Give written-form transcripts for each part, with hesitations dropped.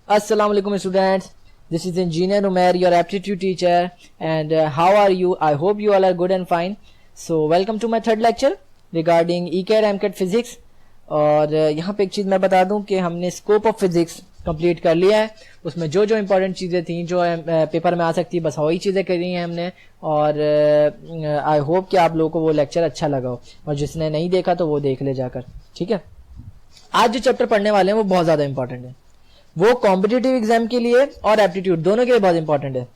Assalamu alaikum students. This is Engineer Umair, your aptitude teacher. And how are you? I hope you all are good and fine. So welcome to my third lecture regarding ECAT MCAT physics. और यहाँ पे एक चीज़ मैं बता दूं कि हमने scope of physics complete कर लिया है। उसमें जो जो इम्पोर्टेंट चीज़ें थी जो पेपर में आ सकती बस वही चीज़ें करी हैं हमने। और आई होप कि आप लोगों को वो लेक्चर अच्छा लगा हो, और जिसने नहीं देखा तो वो देख ले जाकर। ठीक है, आज जो चैप्टर पढ़ने वाले हैं वो बहुत ज़्यादा इंपॉर्टेंट है। वो कॉम्पिटिटिव एग्जाम के लिए और एप्टीट्यूड दोनों के लिए बहुत इंपॉर्टेंट है,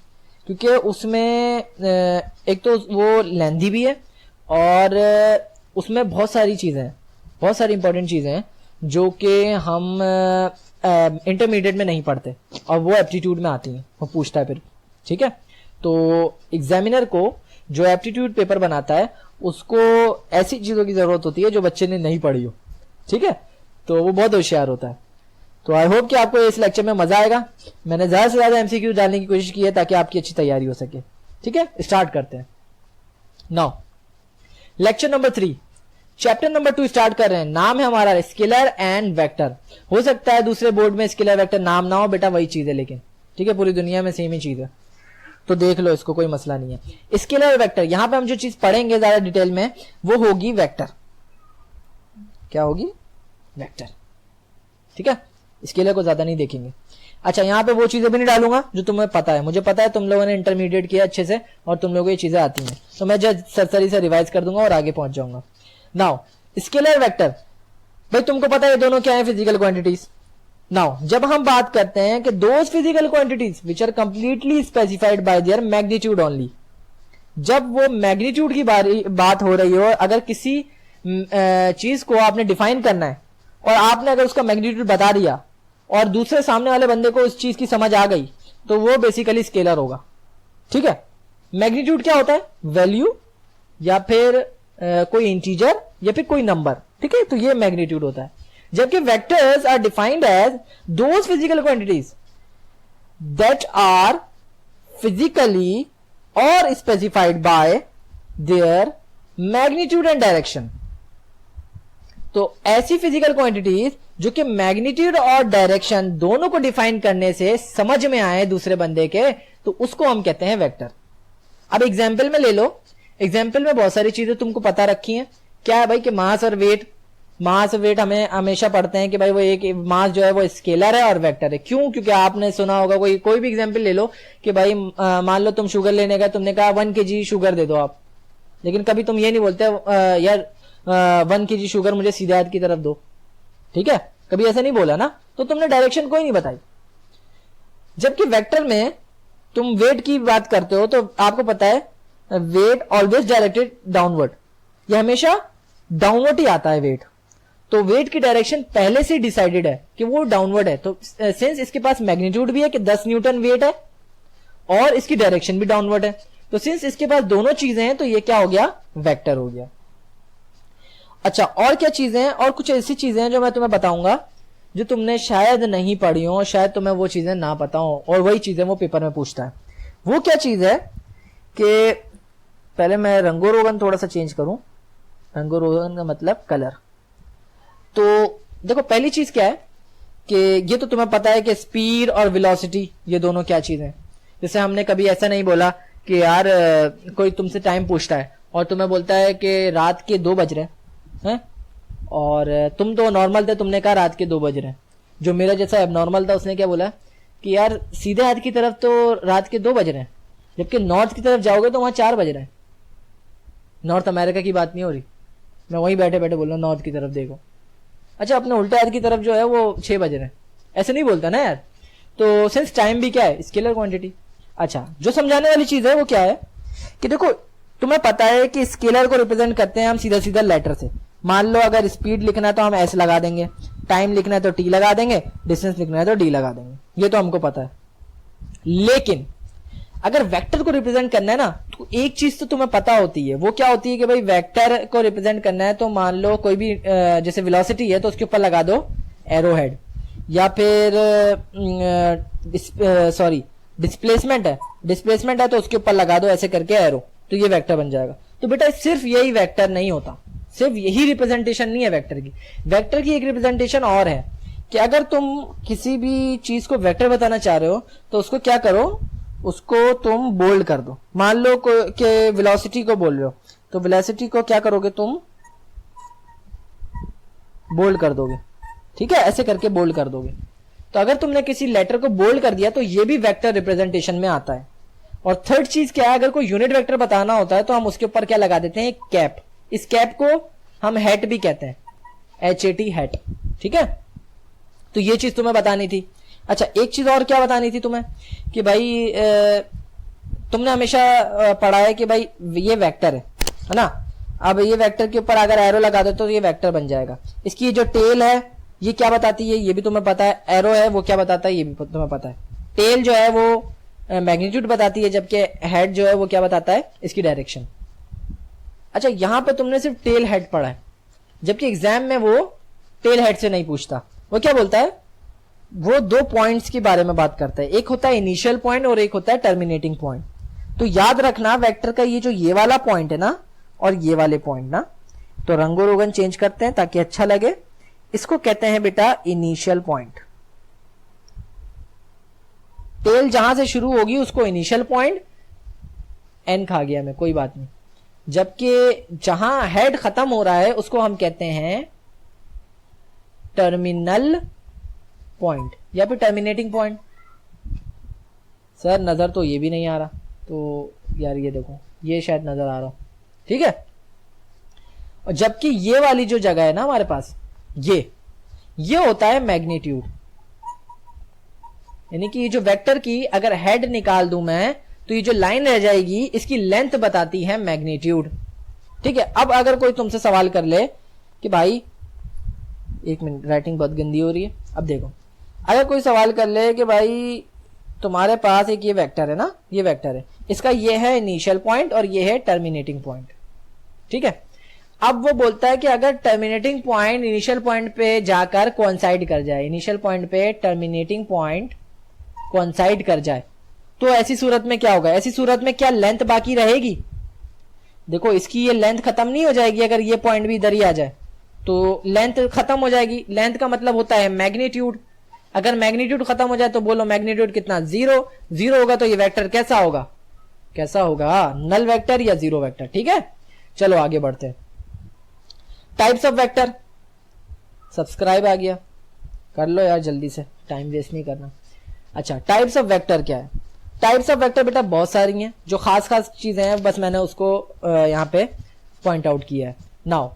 क्योंकि उसमें एक तो वो लेंथी भी है और उसमें बहुत सारी चीज़ें हैं, बहुत सारी इंपॉर्टेंट चीज़ें हैं जो कि हम इंटरमीडिएट में नहीं पढ़ते और वो एप्टीट्यूड में आती हैं, वो पूछता है फिर। ठीक है, तो एग्जामिनर को जो एप्टीट्यूड पेपर बनाता है उसको ऐसी चीज़ों की ज़रूरत होती है जो बच्चे ने नहीं पढ़ी हो। ठीक है, तो वो बहुत होशियार होता है। तो आई होप कि आपको इस लेक्चर में मजा आएगा। मैंने ज़्यादा से ज़्यादा एमसीक्यू डालने की कोशिश की है ताकि आपकी अच्छी तैयारी हो सके। ठीक है, स्टार्ट करते हैं। Now lecture number 3 chapter number 2 start कर रहे हैं। नाम है हमारा स्केलर एंड वेक्टर। हो सकता है दूसरे बोर्ड में स्केलर वेक्टर नाम ना हो, बेटा वही चीज़ है, लेकिन ठीक है पूरी दुनिया में सेम ही चीज़ है, तो देख लो इसको, कोई मसला नहीं है। स्केलर और वेक्टर, यहां पे हम जो चीज़ पढ़ेंगे ज़्यादा डिटेल में वो होगी वेक्टर। क्या होगी? वेक्टर। ठीक है, स्केलर को ज्यादा नहीं देखेंगे। अच्छा, यहाँ पे वो चीजें भी नहीं डालूंगा जो तुम्हें पता है। मुझे पता है तुम लोगों ने इंटरमीडिएट किया अच्छे से और तुम लोगों को ये चीजें आती हैं, तो मैं जस्ट सरसरी से रिवाइज कर दूंगा और आगे पहुंच जाऊंगा। नाउ स्केलर वेक्टर, भाई तुमको पता है दोनों क्या है? Physical quantities. नाउ जब हम बात करते हैं कि those physical quantities which are completely specified by their magnitude only, जब वो मैग्नीट्यूड की बात हो रही हो, अगर किसी चीज को आपने डिफाइन करना है और आपने अगर उसका मैग्नीट्यूड बता दिया और दूसरे सामने वाले बंदे को उस चीज की समझ आ गई, तो वो बेसिकली स्केलर होगा। ठीक है, मैग्नीट्यूड क्या होता है? वैल्यू या फिर कोई इंटीजर या फिर कोई नंबर। ठीक है, तो ये मैग्नीट्यूड होता है। जबकि vectors are defined as those physical quantities that are physically और specified by their magnitude and direction. तो ऐसी फिजिकल क्वांटिटीज जो कि मैग्नीट्यूड और डायरेक्शन दोनों को डिफाइन करने से समझ में आए दूसरे बंदे के, तो उसको हम कहते हैं वेक्टर। अब एग्जाम्पल में ले लो, एग्जाम्पल में बहुत सारी चीजें तुमको पता रखी हैं। क्या है भाई कि मास और वेट, मास और वेट हमें हमेशा पढ़ते हैं कि भाई वो एक मास जो है वो स्केलर है और वेक्टर है। क्यों? क्योंकि आपने सुना होगा, कोई भी एग्जाम्पल ले लो कि भाई मान लो तुम शुगर लेने गए, तुमने कहा 1 kg शुगर दे दो आप, लेकिन कभी तुम ये नहीं बोलते यार 1 kg शुगर मुझे सीधे हाथ की तरफ दो। ठीक है, कभी ऐसा नहीं बोला ना, तो तुमने डायरेक्शन कोई नहीं बताई। जबकि वेक्टर में तुम वेट की बात करते हो तो आपको पता है वेट ऑलवेज डायरेक्टेड डाउनवर्ड, ये हमेशा डाउनवर्ड ही आता है वेट। तो वेट की डायरेक्शन पहले से डिसाइडेड है कि वो डाउनवर्ड है। तो सिंस इसके पास मैग्नीट्यूड भी है कि 10 न्यूटन वेट है और इसकी डायरेक्शन भी डाउनवर्ड है, तो सिंस इसके पास दोनों चीजें हैं तो ये क्या हो गया? वेक्टर हो गया। अच्छा, और क्या चीजें हैं? और कुछ ऐसी चीजें हैं जो मैं तुम्हें बताऊंगा जो तुमने शायद नहीं पढ़ी हो, शायद तुम्हें वो चीजें ना पता हो, और वही चीजें वो पेपर में पूछता है। वो क्या चीज है कि पहले मैं रंगो रोगन थोड़ा सा चेंज करूं। रंगो रोगन का मतलब कलर। तो देखो पहली चीज क्या है कि ये तो तुम्हें पता है कि स्पीड और वेलोसिटी ये दोनों क्या चीज है। जैसे हमने कभी ऐसा नहीं बोला कि यार कोई तुमसे टाइम पूछता है और तुम्हें बोलता है कि रात के 2 बज रहे हैं, और तुम तो नॉर्मल थे, तुमने कहा रात के 2 बज रहे हैं। जो मेरा जैसा एबनॉर्मल था उसने क्या बोला कि यार सीधे हाथ की तरफ तो रात के 2 बज रहे हैं, जबकि नॉर्थ की तरफ जाओगे तो वहां 4 बज रहे हैं। नॉर्थ अमेरिका की बात नहीं हो रही, मैं वहीं बैठे बैठे बोल रहा हूँ नॉर्थ की तरफ देखो। अच्छा, अपने उल्टे हाथ की तरफ जो है वो 6 बज रहे हैं, ऐसे नहीं बोलता ना यार। तो सिंस टाइम भी क्या है? Scalar quantity. अच्छा, जो समझाने वाली चीज है वो क्या है कि देखो तुम्हें पता है कि स्केलर को रिप्रेजेंट करते हैं हम सीधा सीधा लेटर से। मान लो अगर स्पीड लिखना है तो हम एस लगा देंगे, टाइम लिखना है तो टी लगा देंगे, डिस्टेंस लिखना है तो डी लगा देंगे, ये तो हमको पता है। लेकिन अगर वेक्टर को रिप्रेजेंट करना है ना, तो एक चीज तो तुम्हें पता होती है। वो क्या होती है कि भाई वेक्टर को रिप्रेजेंट करना है तो मान लो कोई भी जैसे वेलोसिटी है तो उसके ऊपर लगा दो एरो हेड, या फिर डिस्प्लेसमेंट है तो उसके ऊपर लगा दो ऐसे करके एरो, तो ये वेक्टर बन जाएगा। तो बेटा सिर्फ यही वेक्टर नहीं होता, सिर्फ यही रिप्रेजेंटेशन नहीं है वेक्टर की। वेक्टर की एक रिप्रेजेंटेशन और है कि अगर तुम किसी भी चीज को वेक्टर बताना चाह रहे हो तो उसको क्या करो, उसको तुम बोल्ड कर दो। मान लो कि वेलोसिटी को बोल रहे हो तो वेलोसिटी को क्या करोगे तुम, बोल्ड कर दोगे, ठीक है, ऐसे करके बोल्ड कर दोगे। तो अगर तुमने किसी लेटर को बोल्ड कर दिया तो ये भी वेक्टर रिप्रेजेंटेशन में आता है। और थर्ड चीज क्या है, अगर कोई यूनिट वेक्टर बताना होता है तो हम उसके ऊपर क्या लगा देते हैं, कैप। इस कैप को हम हैट भी कहते हैं, HAT हैट, ठीक है। तो ये चीज तुम्हें बतानी थी। अच्छा, एक चीज और क्या बतानी थी तुम्हें कि भाई तुमने हमेशा पढ़ा है कि भाई ये वेक्टर है ना। अब ये वेक्टर के ऊपर अगर एरो लगा दो तो ये वेक्टर बन जाएगा। इसकी जो टेल है ये क्या बताती है, ये भी तुम्हें पता है। एरो है वो क्या बताता है, ये भी तुम्हें पता है। टेल जो है वो मैग्नीट्यूड बताती है, जबकि हेड जो है वो क्या बताता है, इसकी डायरेक्शन। अच्छा, यहां पे तुमने सिर्फ टेल हेड पढ़ा है, जबकि एग्जाम में वो टेल हेड से नहीं पूछता। वो क्या बोलता है, वो दो पॉइंट्स के बारे में बात करता है, एक होता है इनिशियल पॉइंट और एक होता है टर्मिनेटिंग पॉइंट। तो याद रखना वेक्टर का ये जो ये वाला पॉइंट है ना और ये वाले पॉइंट ना, तो रंगो रोगन चेंज करते हैं ताकि अच्छा लगे। इसको कहते हैं बेटा इनिशियल पॉइंट। टेल जहां से शुरू होगी उसको इनिशियल पॉइंट, एन खा गया मैं, कोई बात नहीं। जबकि जहां हेड खत्म हो रहा है उसको हम कहते हैं टर्मिनल पॉइंट या फिर टर्मिनेटिंग पॉइंट। सर नजर तो ये भी नहीं आ रहा, तो यार ये देखो, ये शायद नजर आ रहा हो, ठीक है। और जबकि ये वाली जो जगह है ना हमारे पास, ये होता है मैग्नीट्यूड। यानी कि ये जो वेक्टर की अगर हेड निकाल दूं मैं तो ये जो लाइन रह जाएगी इसकी लेंथ बताती है मैग्नीट्यूड, ठीक है। अब अगर कोई तुमसे सवाल कर ले कि भाई, एक मिनट, राइटिंग बहुत गंदी हो रही है। अब देखो, अगर कोई सवाल कर ले कि भाई तुम्हारे पास एक ये वेक्टर है ना, ये वेक्टर है, इसका ये है इनिशियल पॉइंट और ये है टर्मिनेटिंग पॉइंट, ठीक है। अब वो बोलता है कि अगर टर्मिनेटिंग पॉइंट इनिशियल पॉइंट पे जाकर कोइंसाइड कर जाए, इनिशियल पॉइंट पे टर्मिनेटिंग पॉइंट कोइंसाइड कर जाए, तो ऐसी सूरत में क्या होगा, ऐसी सूरत में क्या लेंथ बाकी रहेगी। देखो इसकी ये लेंथ खत्म नहीं हो जाएगी, अगर ये पॉइंट भी इधर ही आ जाए तो लेंथ खत्म हो जाएगी। लेंथ का मतलब होता है मैग्नीट्यूड। अगर मैग्नीट्यूड खत्म हो जाए तो बोलो मैग्नीट्यूड कितना, जीरो। जीरो होगा तो ये वेक्टर कैसा होगा, कैसा होगा, नल वेक्टर या जीरो वेक्टर, ठीक है। चलो आगे बढ़ते हैं। टाइप्स ऑफ वेक्टर, सब्सक्राइब आ गया, कर लो यार जल्दी से, टाइम वेस्ट नहीं करना। अच्छा, टाइप्स ऑफ वेक्टर क्या है। टाइप्स ऑफ वेक्टर बेटा बहुत सारी हैं, जो खास खास चीजें हैं बस मैंने उसको यहाँ पे पॉइंट आउट किया है। नाउ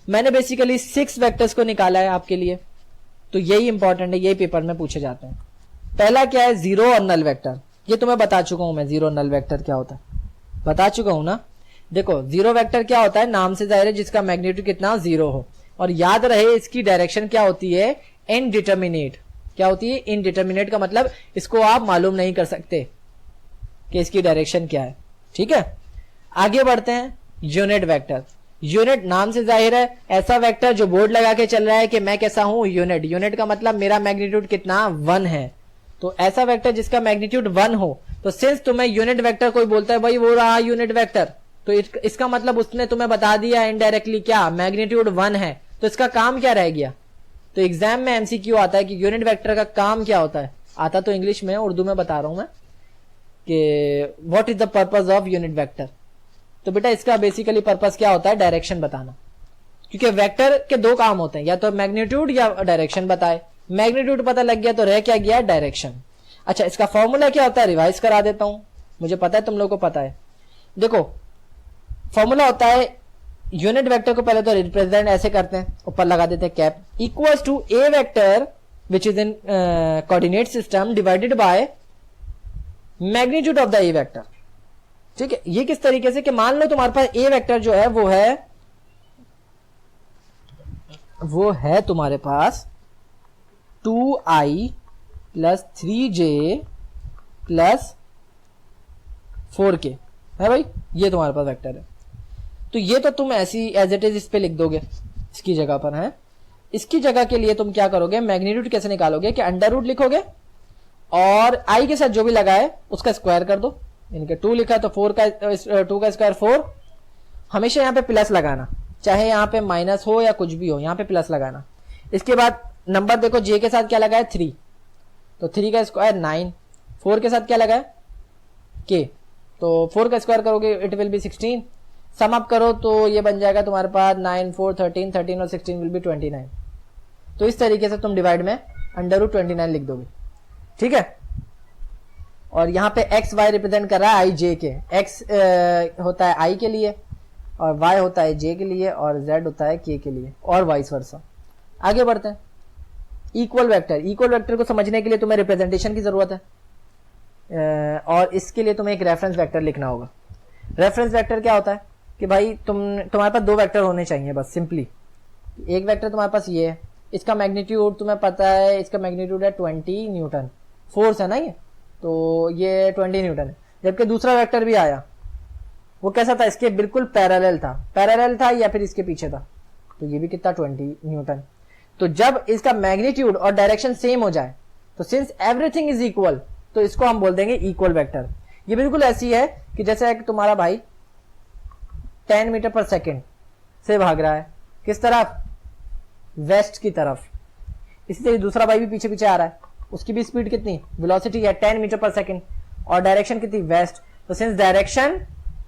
मैंने बेसिकली 6 वेक्टर्स को निकाला है आपके लिए, तो यही इंपॉर्टेंट है, यही पेपर में पूछे जाते हैं। पहला क्या है, जीरो और नल वेक्टर। ये तुम्हें बता चुका हूं मैं, जीरो नल वेक्टर क्या होता है बता चुका हूं ना। देखो जीरो वेक्टर क्या होता है, नाम से जाहिर है जिसका मैग्नीट्यूड कितना, जीरो हो। और याद रहे इसकी डायरेक्शन क्या होती है, इनडिटर्मिनेट। क्या होती है, इनडिटर्मिनेट का मतलब इसको आप मालूम नहीं कर सकते कि इसकी डायरेक्शन क्या है, ठीक है। आगे बढ़ते हैं, यूनिट वेक्टर। यूनिट नाम से जाहिर है ऐसा वेक्टर जो बोर्ड लगा के चल रहा है कि मैं कैसा हूं, यूनिट। यूनिट का मतलब मेरा मैग्नीट्यूड कितना, 1 है। तो ऐसा वेक्टर जिसका मैग्नीट्यूड 1 हो, तो सिंस तुम्हें यूनिट वेक्टर कोई बोलता है भाई वो रहा यूनिट वेक्टर, तो इसका मतलब उसने तुम्हें बता दिया इनडायरेक्टली क्या, मैग्नीट्यूड 1 है। तो इसका काम क्या रह गया। तो एग्जाम में एमसीक्यू आता है कि यूनिट वेक्टर का काम क्या होता है। आता तो इंग्लिश में, उर्दू में बता रहा हूं मैं कि what is the purpose of unit vector. तो बेटा इसका बेसिकली पर्पस क्या होता है, डायरेक्शन बताना। क्योंकि वेक्टर के दो काम होते हैं, या तो मैग्नीट्यूड या डायरेक्शन बताए। मैग्नीट्यूड पता लग गया तो रह क्या गया, डायरेक्शन। अच्छा, इसका फॉर्मूला क्या होता है, रिवाइज करा देता हूं, मुझे पता है तुम लोगों को पता है। देखो फॉर्मूला होता है, यूनिट वेक्टर को पहले तो रिप्रेजेंट ऐसे करते हैं, ऊपर लगा देते हैं cap, equals to a vector which is in coordinate system divided by magnitude of the a vector, ठीक है। ये किस तरीके से कि मान लो तुम्हारे पास ए वेक्टर जो है वो है तुम्हारे पास 2i plus 3j plus 4k है भाई, ये तुम्हारे पास वेक्टर है। तो ये तो तुम ऐसी एज इट इज इस पे लिख दोगे इसकी जगह पर है। इसकी जगह के लिए तुम क्या करोगे, मैग्नीट्यूड कैसे निकालोगे कि अंडर रूट लिखोगे और i के साथ जो भी लगा है उसका स्क्वायर कर दो। इनके 2 लिखा है तो 2 का स्क्वायर 4। हमेशा यहाँ पे प्लस लगाना, चाहे यहाँ पे माइनस हो या कुछ भी हो, यहाँ पे प्लस लगाना। इसके बाद नंबर देखो जे के साथ क्या लगा है 3, तो 3 का स्क्वायर 9, 4 के साथ क्या लगा है के, तो 4 का स्क्वायर करोगे it will be 16, sum up करो तो ये बन जाएगा तुम्हारे पास 9 4 13, 13 और 16 विल बी 29। तो इस तरीके से तुम डिवाइड में √29 लिख दोगे, ठीक है। और यहाँ पे एक्स वाई रिप्रेजेंट कर रहा है आई जे के, एक्स होता है आई के लिए और वाई होता है जे के लिए और जेड होता है के के लिए और वाइस वर्सा। आगे बढ़ते हैं। इक्वल वेक्टर, इक्वल वेक्टर को समझने के लिए तुम्हें रिप्रेजेंटेशन की जरूरत है और इसके लिए तुम्हें एक रेफरेंस वेक्टर लिखना होगा। रेफरेंस वेक्टर क्या होता है कि भाई तुम्हारे पास 2 वेक्टर होने चाहिए बस, सिंपली। एक वेक्टर तुम्हारे पास ये है, इसका मैग्नीट्यूड तुम्हें पता है, इसका मैग्नीट्यूड है 20 न्यूटन, फोर्स है ना ये, तो ये 20 न्यूटन है। जबकि दूसरा वेक्टर भी आया, वो कैसा था, इसके बिल्कुल पैरेलल था या फिर इसके पीछे था, तो ये भी कितना 20 न्यूटन। तो जब इसका मैग्नीट्यूड और डायरेक्शन सेम हो जाए, तो सिंस एवरीथिंग इज इक्वल, तो इसको हम बोल देंगे इक्वल वेक्टर। ये बिल्कुल ऐसी है कि जैसे तुम्हारा भाई 10 मीटर पर सेकेंड से भाग रहा है, किस तरफ, वेस्ट की तरफ। इसी तरह दूसरा भाई भी पीछे पीछे आ रहा है, उसकी भी स्पीड कितनी, वेलोसिटी है 10 मीटर पर सेकेंड और डायरेक्शन कितनी, वेस्ट। तो सिंस डायरेक्शन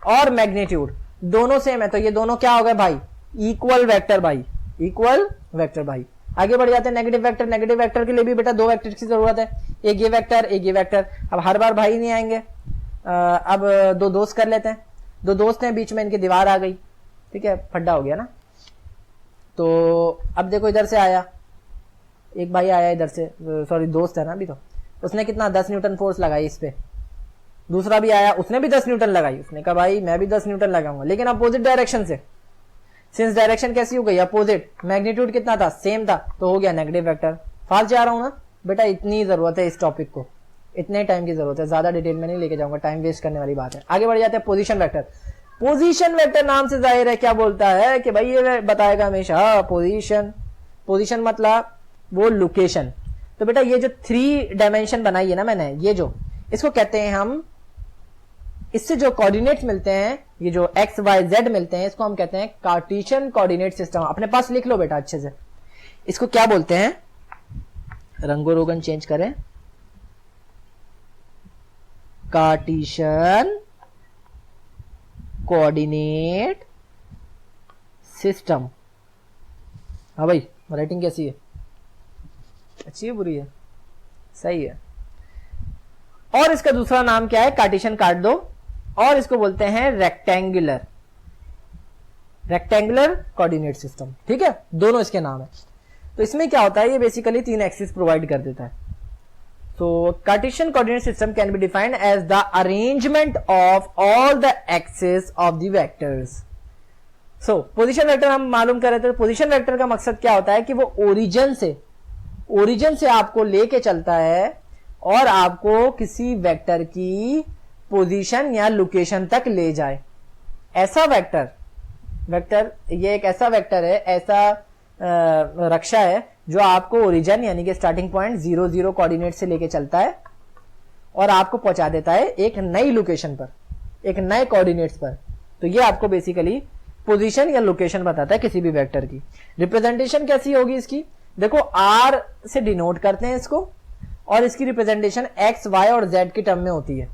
और मैग्नीट्यूड दोनों सेम है, तो ये दोनों क्या हो गए भाई, इक्वल वेक्टर भाई, इक्वल वेक्टर भाई। आगे बढ़ जाते हैं नेगेटिव वेक्टर। नेगेटिव वेक्टर के लिए भी बेटा 2 वेक्टर की जरूरत है, एक ये वेक्टर एक ये वेक्टर। अब हर बार भाई नहीं आएंगे, अब 2 दोस्त कर लेते हैं। 2 दोस्त हैं, बीच में इनकी दीवार आ गई, ठीक है, फड्डा हो गया ना। तो अब देखो इधर से आया एक भाई, आया इधर से, सॉरी दोस्त है ना अभी, तो उसने कितना 10 न्यूटन फोर्स लगाई इस पे। दूसरा भी आया, उसने भी 10 न्यूटन लगाई, उसने कहा भाई मैं भी 10 न्यूटन लगाऊंगा, लेकिन अपोजिट डायरेक्शन से। सिंस डायरेक्शन कैसी हो गई, अपोजिट, मैग्नीट्यूड कितना था, सेम था, तो हो गया नेगेटिव वेक्टर। फास्ट जा रहा हूं ना बेटा, इतनी जरूरत है इस टॉपिक को, इतने टाइम की जरूरत है, ज्यादा डिटेल में नहीं लेके जाऊंगा, टाइम वेस्ट करने वाली बात है। आगे बढ़ जाते हैं पोजीशन वेक्टर। पोजीशन वेक्टर नाम से जाहिर है क्या बोलता है कि भाई ये बताएगा हमेशा पोजीशन, पोजीशन मतलब वो लोकेशन। तो बेटा ये जो 3 डायमेंशन बनाई है ना मैंने, ये जो इसको कहते हैं हम, इससे जो कोऑर्डिनेट्स मिलते हैं, ये जो एक्स वाई जेड मिलते हैं, इसको हम कहते हैं कार्टेशियन कोऑर्डिनेट सिस्टम। अपने पास लिख लो बेटा अच्छे से, इसको क्या बोलते हैं, रंगो रोगन चेंज करें, कार्टेशियन कोऑर्डिनेट सिस्टम। हाँ भाई राइटिंग कैसी है, अच्छी है बुरी है, सही है। और इसका दूसरा नाम क्या है, कार्टेशियन काट दो, और इसको बोलते हैं रेक्टेंगुलर, रेक्टेंगुलर कोऑर्डिनेट सिस्टम, ठीक है, दोनों इसके नाम है। तो इसमें क्या होता है, ये बेसिकली 3 एक्सिस प्रोवाइड कर देता है। तो Cartesian coordinate system can be defined as the arrangement of all the axis of the vectors. So position vector हम मालूम कर रहे थे। पोजीशन वेक्टर का मकसद क्या होता है कि वो ओरिजिन से आपको लेके चलता है और आपको किसी वेक्टर की पोजीशन या लोकेशन तक ले जाए। ऐसा वेक्टर ये एक ऐसा वेक्टर है, ऐसा रक्षा है जो आपको ओरिजिन यानी कि स्टार्टिंग पॉइंट 0 0 कोऑर्डिनेट से लेके चलता है और आपको पहुंचा देता है एक नई लोकेशन पर, एक नए कोऑर्डिनेट्स पर। तो ये आपको बेसिकली पोजीशन या लोकेशन बताता है किसी भी वेक्टर की। रिप्रेजेंटेशन कैसी होगी इसकी, देखो R से डिनोट करते हैं इसको, और इसकी रिप्रेजेंटेशन x, y और z की टर्म में होती है।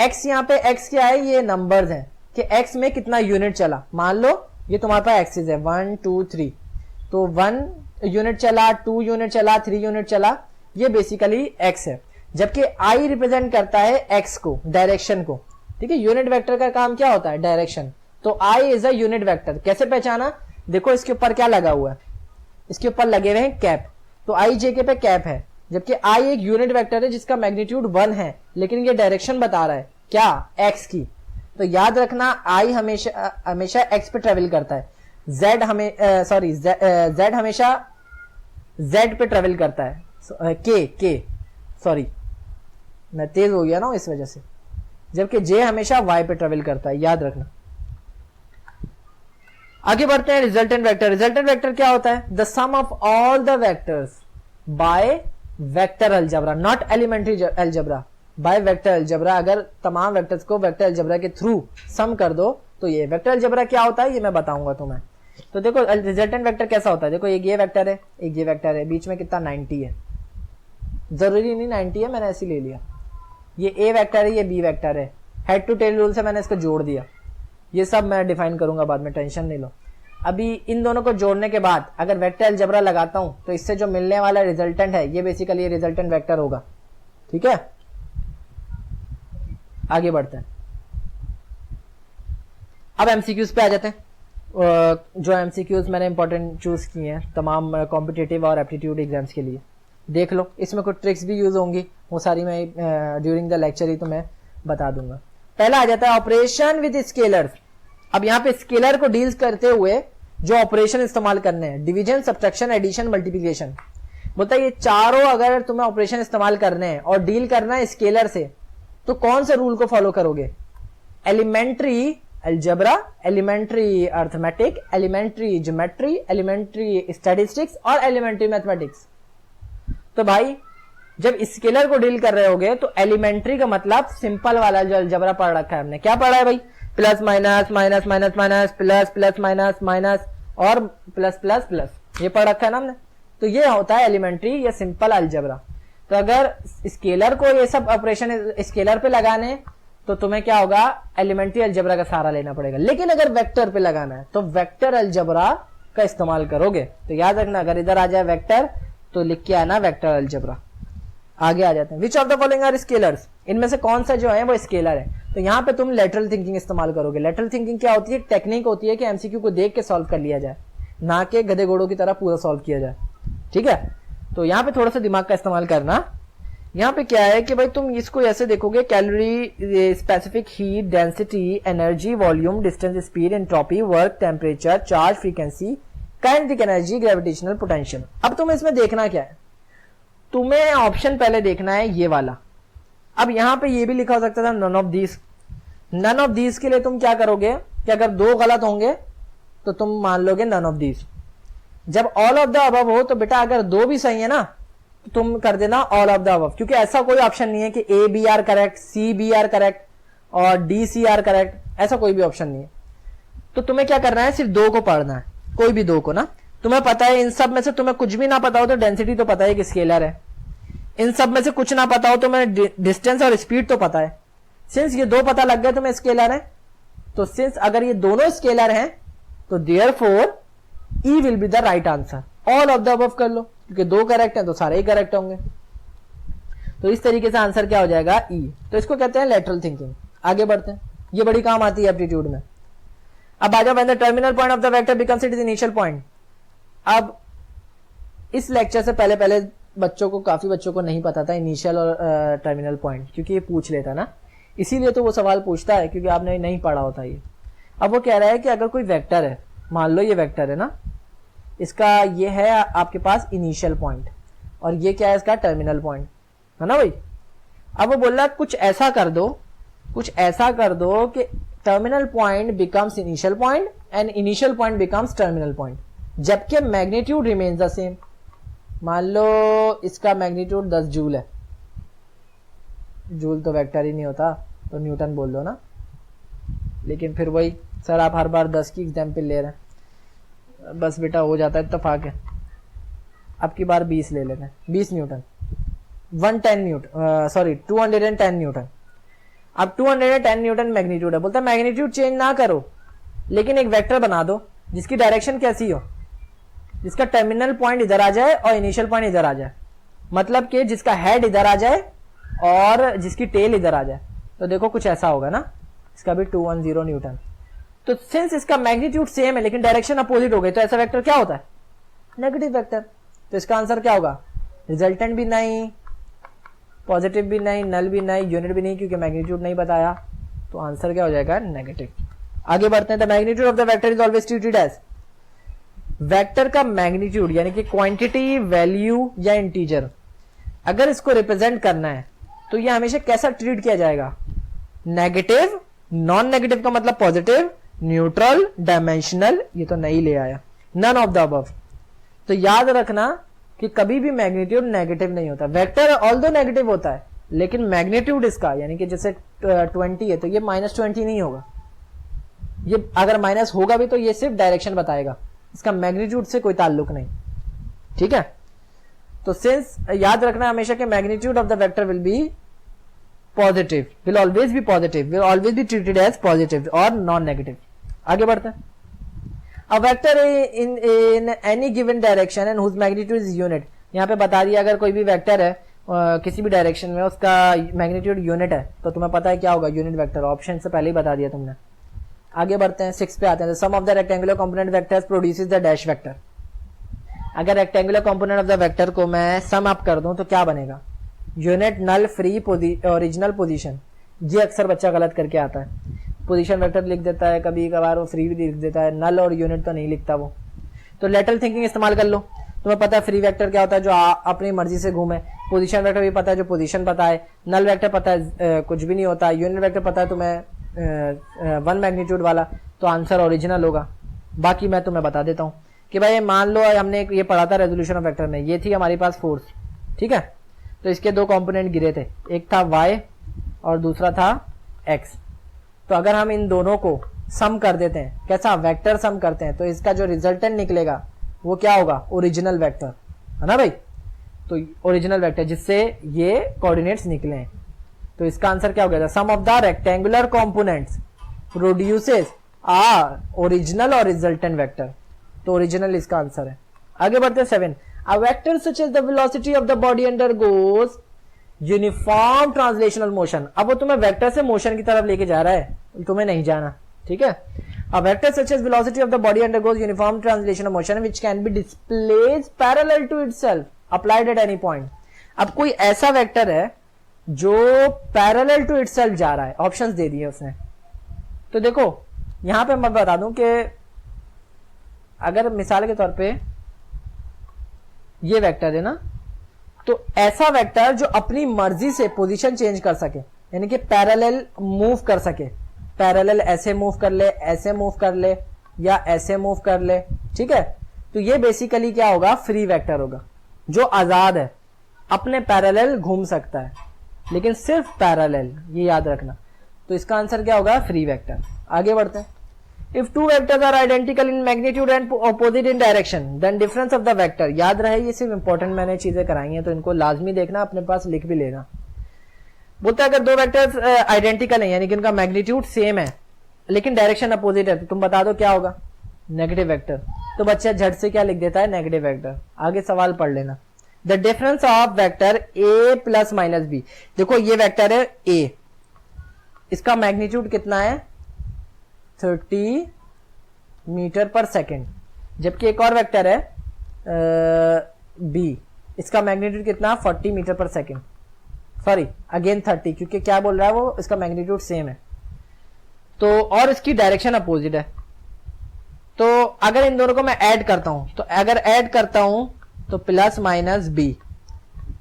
x यहाँ पे x क्या है, ये नंबर्स हैं कि x में कितना यूनिट चला। मान लो ये तुम्हारे पास एक्सिस है 1 2 3, तो 1 यूनिट चला, 2 यूनिट चला, 3 यूनिट चला, ये बेसिकली x है। जबकि I रिप्रेजेंट करता है x को, डायरेक्शन को, ठीक है। यूनिट वेक्टर का काम क्या होता है, डायरेक्शन। तो I is a unit vector. कैसे पहचाना, देखो इसके ऊपर क्या लगा हुआ है, इसके ऊपर लगे हुए हैं कैप, तो I J के पे कैप है। जबकि I एक यूनिट वेक्टर है जिसका मैग्नीट्यूड 1 है, लेकिन ये डायरेक्शन बता रहा है क्या, x की। तो याद रखना I हमेशा x पे ट्रेवल करता है, z हमेशा z पे ट्रेवल करता है, मैं तेज हो गया ना इस वजह से, जबकि j हमेशा y पे ट्रेवल करता है, याद रखना। आगे बढ़ते हैं रिजल्टेंट वेक्टर। रिजल्टेंट वेक्टर क्या होता है, the sum of all the vectors by vector algebra, not elementary algebra, by vector algebra. अगर तमाम वेक्टर्स को वेक्टर अलजेब्रा के थ्रू सम कर दो तो ये वेक्टर अलजेब्रा क्या होता है ये मैं बताऊंगा तुम्हें। तो देखो रिजल्टेंट वेक्टर कैसा होता है, देखो एक ये वेक्टर है, एक ये वेक्टर है, बीच में कितना 90 है, जरूरी नहीं 90 है, मैंने ऐसे ले लिया। ये ए वेक्टर है, ये बी वेक्टर है, हेड टू टेल रूल से मैंने इसको जोड़ दिया। ये सब मैं डिफाइन करूंगा बाद में, टेंशन नहीं लो। अभी इन दोनों को जोड़ने के बाद अगर वेक्टर अलजेब्रा लगाता हूं तो इससे जो मिलने वाला रिजल्टेंट है ये बेसिकली रिजल्टेंट वेक्टर होगा। ठीक है, आगे बढ़ते हैं। अब एमसीक्यूज पे आ जाते हैं। जो एमसीक्यूज मैंने इंपॉर्टेंट चूज किए हैं तमाम कॉम्पिटिटिव और एप्टीट्यूड एग्जाम्स के लिए, देख लो। इसमें कुछ ट्रिक्स भी यूज होंगी, वो सारी मैं ड्यूरिंग द लेक्चर ही तो मैं बता दूंगा। पहला आ जाता है ऑपरेशन विद स्केलर्स। अब यहाँ पे स्केलर को डील करते हुए जो ऑपरेशन इस्तेमाल करने हैं, डिवीजन, सब्ट्रैक्शन, एडिशन, मल्टीप्लिकेशन, बोलता है ये चारों अगर तुम्हें ऑपरेशन इस्तेमाल करने हैं और डील करना है स्केलर से, तो कौन से रूल को फॉलो करोगे? Elementary algebra, elementary arithmetic, elementary geometry, elementary statistics और एलिमेंट्री मैथमेटिक्स। तो भाई जब स्केलर को डील कर रहे होगे तो एलिमेंट्री का मतलब सिंपल वाला जो अलजेब्रा पढ़ रखा है हमने, क्या पढ़ा है भाई? Plus minus, minus minus minus, plus plus minus minus और प्लस प्लस प्लस, ये पढ़ रखा है ना हमने। तो ये होता है एलिमेंट्री या सिंपल अलजेब्रा। तो अगर स्केलर को ये सब ऑपरेशन स्केलर पे लगाने तो तुम्हें क्या होगा? एलिमेंट्री अलजेब्रा का सहारा लेना पड़ेगा। लेकिन अगर वेक्टर पे लगाना है तो वेक्टर अलजेब्रा का इस्तेमाल करोगे। तो याद रखना, अगर इधर आ जाए वेक्टर तो लिख के आना वेक्टर अलजेब्रा। आगे आ जाते हैं, which of the following are scalars, इनमें से कौन सा जो है वो स्केलर है? तो यहाँ पे तुम लेटरल थिंकिंग इस्तेमाल करोगे। लेटरल थिंकिंग क्या होती है? टेक्निक होती है कि एमसीक्यू को देख के सॉल्व कर लिया जाए, ना कि गधे घोड़ों की तरह पूरा सॉल्व किया जाए। ठीक है, तो यहाँ पे थोड़ा सा दिमाग का इस्तेमाल करना। यहाँ पे क्या है कि भाई तुम इसको ऐसे देखोगे, calorie, specific heat, density, energy, volume, distance, speed, entropy, work, temperature, charge, frequency, kinetic energy, gravitational potential. अब तुम्हें इसमें देखना क्या है? तुम्हें ऑप्शन पहले देखना है ये वाला। अब यहां पे ये भी लिखा हो सकता था none of these. None of these के लिए तुम क्या करोगे कि अगर दो गलत होंगे तो तुम मान लोगे नन ऑफ दीज। जब ऑल ऑफ द अबव हो तो बेटा अगर दो भी सही है ना तो तुम कर देना ऑल ऑफ द अबव, क्योंकि ऐसा कोई ऑप्शन नहीं है कि A B are correct, C B are correct और डी सी आर करेक्ट, ऐसा कोई भी ऑप्शन नहीं है। तो तुम्हें क्या करना है? सिर्फ दो को पढ़ना है, कोई भी दो को ना। तुम्हें पता है इन सब में से तुम्हें कुछ भी ना पता हो तो डेंसिटी तो पता है कि स्केलर है। इन सब में से कुछ ना पता हो तो मैं डिस्टेंस और स्पीड तो पता है। सिंस ये दो पता लग गए तुम्हें स्केलर है, तो सिंस अगर ये दोनों स्केलर हैं तो therefore E will be the right answer. All of the above कर लो, क्योंकि दो करेक्ट हैं तो सारे ही करेक्ट होंगे। तो इस तरीके से आंसर क्या हो जाएगा? ई। तो इसको कहते हैं लेटरल थिंकिंग। आगे बढ़ते हैं, ये बड़ी काम आती है एप्टीट्यूड में। अब आ जाओ, when the terminal point of the vector becomes it's initial point. अब इस लेक्चर से पहले पहले बच्चों को, काफी बच्चों को नहीं पता था इनिशियल और टर्मिनल पॉइंट, क्योंकि ये पूछ लेता ना, इसीलिए तो वो सवाल पूछता है क्योंकि आपने नहीं पढ़ा होता ये। अब वो कह रहा है कि अगर कोई वेक्टर है, मान लो ये वेक्टर है ना, इसका ये है आपके पास इनिशियल पॉइंट और ये क्या है इसका टर्मिनल पॉइंट, है ना भाई। अब वो बोल रहा है कुछ ऐसा कर दो, कुछ ऐसा कर दो कि terminal point becomes initial point and initial point becomes terminal point, जबकि मैग्नीट्यूड रिमेन्स द सेम। मान लो इसका मैग्नीट्यूड 10 जूल है, जूल तो वेक्टर ही नहीं होता तो न्यूटन बोल दो ना, लेकिन फिर वही सर आप हर बार 10 की एग्जाम्पल ले रहे हैं, बस बेटा हो जाता है इत्तेफाक है। अब की बार 20 ले लेते हैं, 20 न्यूटन, 110 न्यूटन, सॉरी 210 न्यूटन। अब 210 न्यूटन मैग्नीट्यूड है, बोलता है मैग्नीट्यूड चेंज ना करो लेकिन एक वेक्टर बना दो जिसकी डायरेक्शन कैसी हो, जिसका टर्मिनल पॉइंट इधर आ जाए और इनिशियल पॉइंट इधर आ जाए, मतलब कि जिसका हेड इधर आ जाए और जिसकी टेल इधर आ जाए। तो देखो कुछ ऐसा होगा ना, इसका भी 210 न्यूटन। तो सिंस इसका मैग्नीट्यूड सेम है लेकिन डायरेक्शन अपोजिट हो गई, तो ऐसा वेक्टर क्या होता है? Negative vector. तो इसका आंसर क्या होगा? रिजल्टेंट भी नहीं, पॉजिटिव भी नहीं, नल भी नहीं, यूनिट भी नहीं, क्योंकि मैग्नीट्यूड नहीं बताया। तो आंसर क्या हो जाएगा? नेगेटिव। आगे बढ़ते हैं। The magnitude of the vector is always treated as, vector का मैग्नीट्यूड यानी कि क्वांटिटी, वैल्यू या इंटीजर, अगर इसको रिप्रेजेंट करना है तो ये हमेशा कैसा ट्रीट किया जाएगा? नेगेटिव, नॉन नेगेटिव का मतलब पॉजिटिव, न्यूट्रल, डायमेंशनल, ये तो नहीं ले आया, नन ऑफ द अबव। तो याद रखना कि कभी भी मैग्नीट्यूड नेगेटिव नहीं होता। वेक्टर ऑल्दो नेगेटिव होता है लेकिन मैग्नीट्यूड इसका यानी कि जैसे 20 है तो ये -20 नहीं होगा, ये अगर माइनस होगा भी तो ये सिर्फ डायरेक्शन बताएगा, इसका मैग्नीट्यूड से कोई ताल्लुक नहीं, ठीक है। तो सिंस याद रखना हमेशा कि magnitude of the vector will be positive, will always be positive, will always be treated as positive और नॉन नेगेटिव। आगे बढ़ते हैं। A vector in any given direction and whose magnitude is unit, यहाँ पे बता दिया अगर कोई भी वेक्टर है किसी भी डायरेक्शन में उसका मैग्नीट्यूड यूनिट है तो तुम्हें पता है क्या होगा, यूनिट वेक्टर। ऑप्शन से पहले ही बता दिया तुमने। आगे बढ़ते हैं, 6 पे आते हैं। Sum of the rectangular component vectors produces the dash vector. अगर rectangular component of the vector को मैं सम अप कर दूं तो क्या बनेगा, unit, null, free, original, position. ये अक्सर बच्चा गलत करके आता है, पोजीशन वेक्टर लिख देता है, कभी कभार वो फ्री भी लिख देता है, नल और यूनिट तो नहीं लिखता वो। तो लेटरल थिंकिंग इस्तेमाल कर लो। तुम्हें पता है फ्री वेक्टर क्या होता है, जो अपनी मर्जी से घूमे। पोजीशन वेक्टर भी पता है, जो पोजीशन पता है। नल वेक्टर पता है, कुछ भी नहीं होता। यूनिट वेक्टर पता है तुम्हें 1 मैग्नीट्यूड वाला, तो आंसर ओरिजिनल होगा। बाकी मैं तुम्हें बता देता हूँ कि भाई मान लो हमने ये पढ़ा था रेजोल्यूशन ऑफ वेक्टर में, ये थी हमारे पास फोर्स, ठीक है। तो इसके 2 कंपोनेंट गिरे थे, एक था y और दूसरा था x। तो अगर हम इन दोनों को सम कर देते हैं, कैसा वेक्टर सम करते हैं, तो इसका जो रिजल्टेंट निकलेगा वो क्या होगा, ओरिजिनल वेक्टर, है ना भाई। तो ओरिजिनल वेक्टर जिससे ये कोऑर्डिनेट्स निकले हैं। तो इसका आंसर क्या हो गया, sum of the rectangular components produces are original और रिजल्टेंट वेक्टर। तो ओरिजिनल इसका आंसर है। आगे बढ़ते हैं 7। A vector such as the velocity of the body undergoes uniform translational motion। अब वो तुम्हें वेक्टर से मोशन की तरफ लेके जा रहा है, तुम्हें नहीं जाना, ठीक है। A vector such as velocity of the body undergoes uniform translational motion which can be displaced parallel to itself applied at any point। अब कोई ऐसा वेक्टर है जो parallel to itself जा रहा है, ऑप्शंस दे दिए उसने। तो देखो यहां पे मैं बता दूं कि अगर मिसाल के तौर पे ये वेक्टर है ना, तो ऐसा वेक्टर जो अपनी मर्जी से पोजीशन चेंज कर सके, यानी कि पैरेलल मूव कर सके, पैरेलल ऐसे मूव कर ले, ऐसे मूव कर ले या ऐसे मूव कर ले, ठीक है। तो ये बेसिकली क्या होगा, फ्री वेक्टर होगा, जो आजाद है, अपने पैरेलल घूम सकता है, लेकिन सिर्फ पैरेलल, ये याद रखना। तो इसका आंसर क्या होगा, फ्री वेक्टर। आगे बढ़ते हैं। If two vectors are identical in magnitude and opposite in direction, then difference of the vector। याद रहे ये सिर्फ इंपॉर्टेंट मैंने चीजें कराई हैं, तो इनको लाजमी देखना, अपने पास लिख भी लेना। बोलता है अगर 2 वेक्टर्स आइडेंटिकल हैं, यानी कि उनका मैग्नीट्यूड सेम है लेकिन डायरेक्शन अपोजिट है, तो तुम बता दो क्या होगा, नेगेटिव वेक्टर। तो बच्चा झट से क्या लिख देता है, नेगेटिव वेक्टर। आगे सवाल पढ़ लेना। The difference of vector a plus minus b। देखो ये वेक्टर है a, इसका मैग्नीट्यूड कितना है, 30 मीटर पर सेकेंड। जबकि एक और वेक्टर है बी, इसका मैग्नीट्यूड कितना, 40 मीटर पर सेकेंड। सॉरी अगेन 30, क्योंकि क्या बोल रहा है वो, इसका मैग्नीट्यूड सेम है तो, और इसकी डायरेक्शन अपोजिट है। तो अगर इन दोनों को मैं ऐड करता हूं, तो अगर ऐड करता हूं तो plus minus B,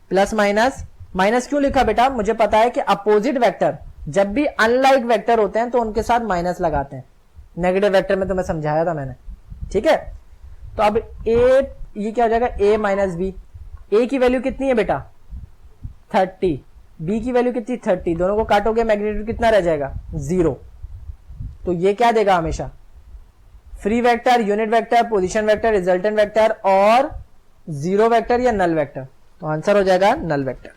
plus minus, minus क्यों लिखा बेटा, मुझे पता है कि अपोजिट वेक्टर जब भी अनलाइक वेक्टर होते हैं तो उनके साथ माइनस लगाते हैं। नेगेटिव वेक्टर में तुम्हें समझाया था मैंने, ठीक है। तो अब ए, ये क्या हो जाएगा, ए माइनस बी। ए की वैल्यू कितनी है बेटा, 30, बी की वैल्यू कितनी, 30। दोनों को काटोगे मैग्नीट्यूड कितना रह जाएगा, 0। तो ये क्या देगा हमेशा, free vector, unit vector, position vector, resultant vector और 0 वेक्टर या नल वेक्टर। तो आंसर हो जाएगा null vector.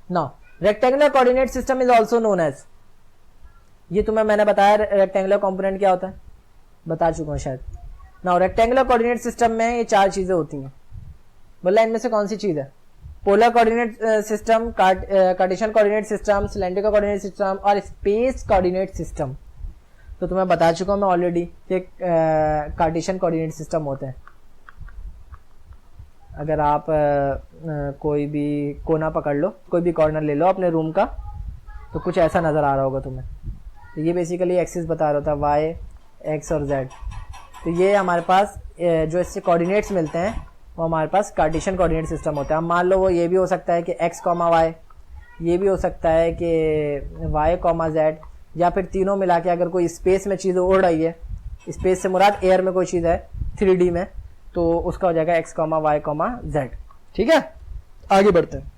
Now rectangular coordinate system is also known as, ये तुम्हें मैंने बताया रेक्टेंगुलर कंपोनेंट क्या होता है, बता चुका हूं शायद। नाउ रेक्टेंगुलर कोऑर्डिनेट सिस्टम में ये 4 चीजें होती हैं। बोला इनमें से कौन सी चीज है, polar coordinate system, Cartesian coordinate system, cylindrical coordinate system और स्पेस कोऑर्डिनेट सिस्टम। तो तुम्हें बता चुका हूं मैं ऑलरेडी कि कार्टेशियन कोऑर्डिनेट सिस्टम होते हैं। अगर आप कोई भी कोना पकड़ लो, कोई भी कॉर्नर ले लो अपने रूम का, तो कुछ ऐसा नजर आ रहा होगा तुम्हें। तो ये बेसिकली एक्सिस बता रहा था, वाई, एक्स और जेड। तो ये हमारे पास जो इससे कोऑर्डिनेट्स मिलते हैं वो हमारे पास कार्टेशियन कोऑर्डिनेट सिस्टम होता है। अब मान लो वो ये भी हो सकता है कि एक्स कॉमा वाई, ये भी हो सकता है कि वाई कॉमा जेड, या फिर तीनों मिला के अगर कोई स्पेस में चीज़ उड़ रही है, स्पेस से मुराद एयर में कोई चीज़ है 3D में, तो उसका हो जाएगा X comma Y comma Z. ठीक है, आगे बढ़ते हैं।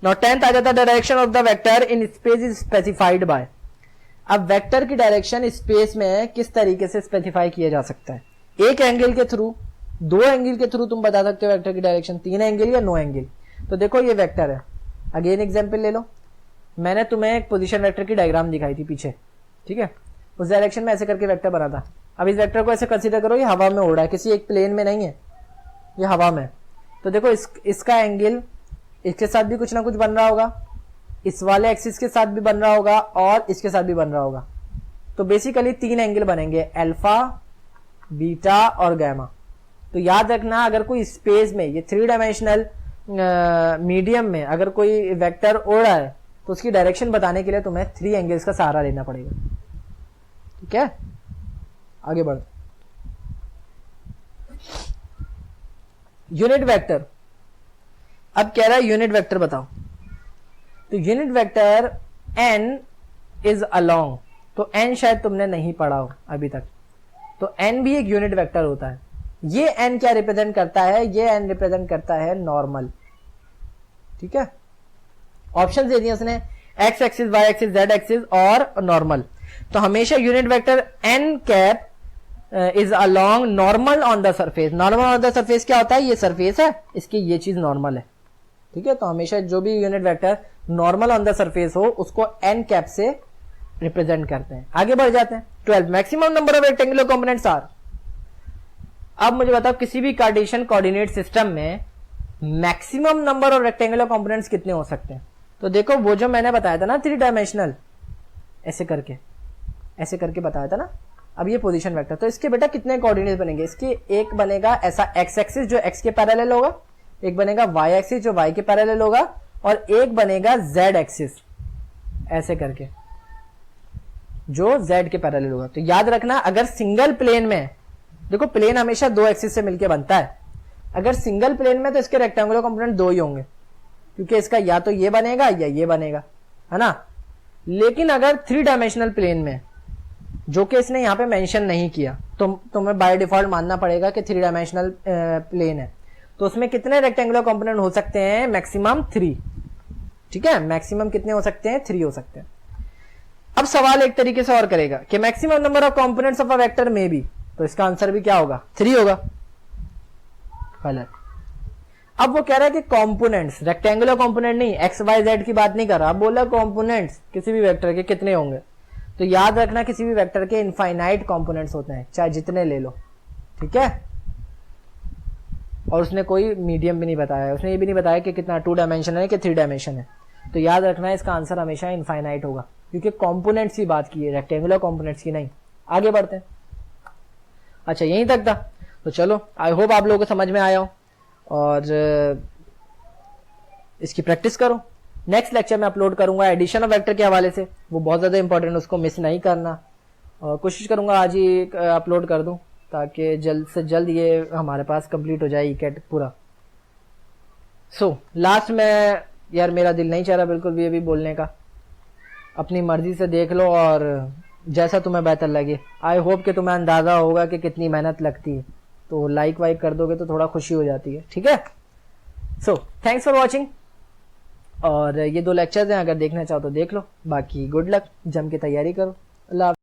नाउ 10th आ जाता है, direction of the vector in space is specified by. अब वेक्टर की डायरेक्शन स्पेस में किस तरीके से स्पेसिफाई किया जा सकता है? एक एंगल के थ्रू, दो एंगल के थ्रू तुम बता सकते हो वेक्टर की डायरेक्शन, तीन एंगल या नो एंगल। तो देखो ये वेक्टर है, अगेन एग्जांपल ले लो, मैंने तुम्हें एक पोजीशन वेक्टर की डायग्राम दिखाई थी पीछे, ठीक है, उस डायरेक्शन में ऐसे करके वेक्टर बना था। अब इस वेक्टर को ऐसे कंसीडर करो, ये हवा में उड़ रहा है, किसी एक प्लेन में नहीं है, ये हवा में। तो देखो इसका एंगल इसके साथ भी कुछ ना कुछ बन रहा होगा, इस वाले एक्सिस के साथ भी बन रहा होगा और इसके साथ भी बन रहा होगा। तो बेसिकली तीन एंगल बनेंगे, अल्फा, बीटा और गामा। तो याद रखना, अगर कोई स्पेस में, ये थ्री डायमेंशनल मीडियम में अगर कोई वेक्टर उड़ रहा है तो उसकी डायरेक्शन बताने के लिए तुम्हें थ्री एंगल्स का सहारा लेना पड़ेगा। ठीक है, आगे बढ़। यूनिट वेक्टर, अब कह रहा है यूनिट वेक्टर बताओ। तो unit vector n is along, तो n शायद तुमने नहीं पढ़ा हो अभी तक, तो n भी एक यूनिट वेक्टर होता है। ये n क्या रिप्रेजेंट करता है? ये n रिप्रेजेंट करता है नॉर्मल। ठीक है, ऑप्शन दे दिए उसने, x axis, y axis, z axis और नॉर्मल। तो हमेशा unit vector n cap is along normal on the surface. Normal on the surface क्या होता है? ये सरफेस है, इसकी ये चीज नॉर्मल है। ठीक है, तो हमेशा जो भी unit vector normal on the surface हो उसको n कैप से रिप्रेजेंट करते हैं। आगे बढ़ जाते हैं। 12 maximum number of rectangular components are. अब मुझे बताओ किसी भी कार्टेशियन कोऑर्डिनेट सिस्टम में maximum number of rectangular components कितने हो सकते हैं? तो देखो वो जो मैंने बताया था ना, थ्री डायमेंशनल, ऐसे करके बताया था ना। अब ये पोजीशन वेक्टर, तो इसके बेटा कितने कोऑर्डिनेट बनेंगे? इसके एक बनेगा ऐसा एक्स एक्सिस जो एक्स के पैरेलल होगा, एक बनेगा वाई एक्सिस जो वाई के पैरेलल होगा, और एक बनेगा जेड एक्सिस ऐसे करके जो जेड के पैरेलल होगा। तो याद रखना, अगर सिंगल प्लेन में, देखो प्लेन हमेशा दो एक्सिस से मिलकर बनता है, अगर सिंगल प्लेन में तो इसके रेक्टेंगुलर कंपोनेंट दो ही होंगे, क्योंकि इसका या तो ये बनेगा या ये बनेगा, है ना। लेकिन अगर थ्री डायमेंशनल प्लेन में, जो कि इसने यहां पे मेंशन नहीं किया, तो तुम्हें बाय डिफॉल्ट मानना पड़ेगा कि थ्री डायमेंशनल प्लेन है, तो उसमें कितने रेक्टेंगुलर कंपोनेंट हो सकते हैं? मैक्सिमम 3। ठीक है, मैक्सिमम कितने हो सकते हैं? 3 हो सकते हैं। अब सवाल एक तरीके से और करेगा कि maximum number of components of a vector में भी, तो इसका आंसर भी क्या होगा? 3 होगा। गलत। अब वो कह रहा है कि कंपोनेंट्स, रेक्टेंगुलर कंपोनेंट नहीं, एक्स वाई जेड की बात नहीं कर रहा, अब बोला कंपोनेंट्स किसी भी वेक्टर के कितने होंगे। तो याद रखना, किसी भी वेक्टर के इनफाइनाइट कंपोनेंट्स होते हैं, चाहे जितने ले लो। ठीक है, और उसने कोई मीडियम भी नहीं बताया, उसने ये भी नहीं बताया कि कितना 2 डायमेंशन है कि 3 डायमेंशन है। तो याद रखना इसका आंसर हमेशा इनफाइनाइट होगा, क्योंकि कंपोनेंट्स की बात की है, रेक्टेंगुलर कंपोनेंट्स की नहीं। आगे बढ़ते हैं। अच्छा, यहीं तक था। तो चलो, आई होप आप लोगों को समझ में आया हो और इसकी प्रैक्टिस करो। नेक्स्ट लेक्चर में अपलोड करूंगा एडिशन ऑफ वेक्टर के हवाले से, वो बहुत ज्यादा इंपॉर्टेंट, उसको मिस नहीं करना। और कोशिश करूंगा आज ही अपलोड कर दूं, ताकि जल्द से जल्द ये हमारे पास कंप्लीट हो जाए कैट पूरा। लास्ट में यार मेरा दिल नहीं चाह रहा बिल्कुल भी अभी बोलने का, अपनी मर्जी से देख लो और जैसा तुम्हें बेहतर लगे। आई होप कि तुम्हें अंदाजा होगा कि कितनी मेहनत लगती है, तो लाइक वाइक कर दोगे तो थोड़ा खुशी हो जाती है। ठीक है, थैंक्स फॉर वॉचिंग। और ये 2 लेक्चर्स हैं, अगर देखना चाहो तो देख लो, बाकी गुड लक, जम के तैयारी करो। अल्लाह हाफ़िज़।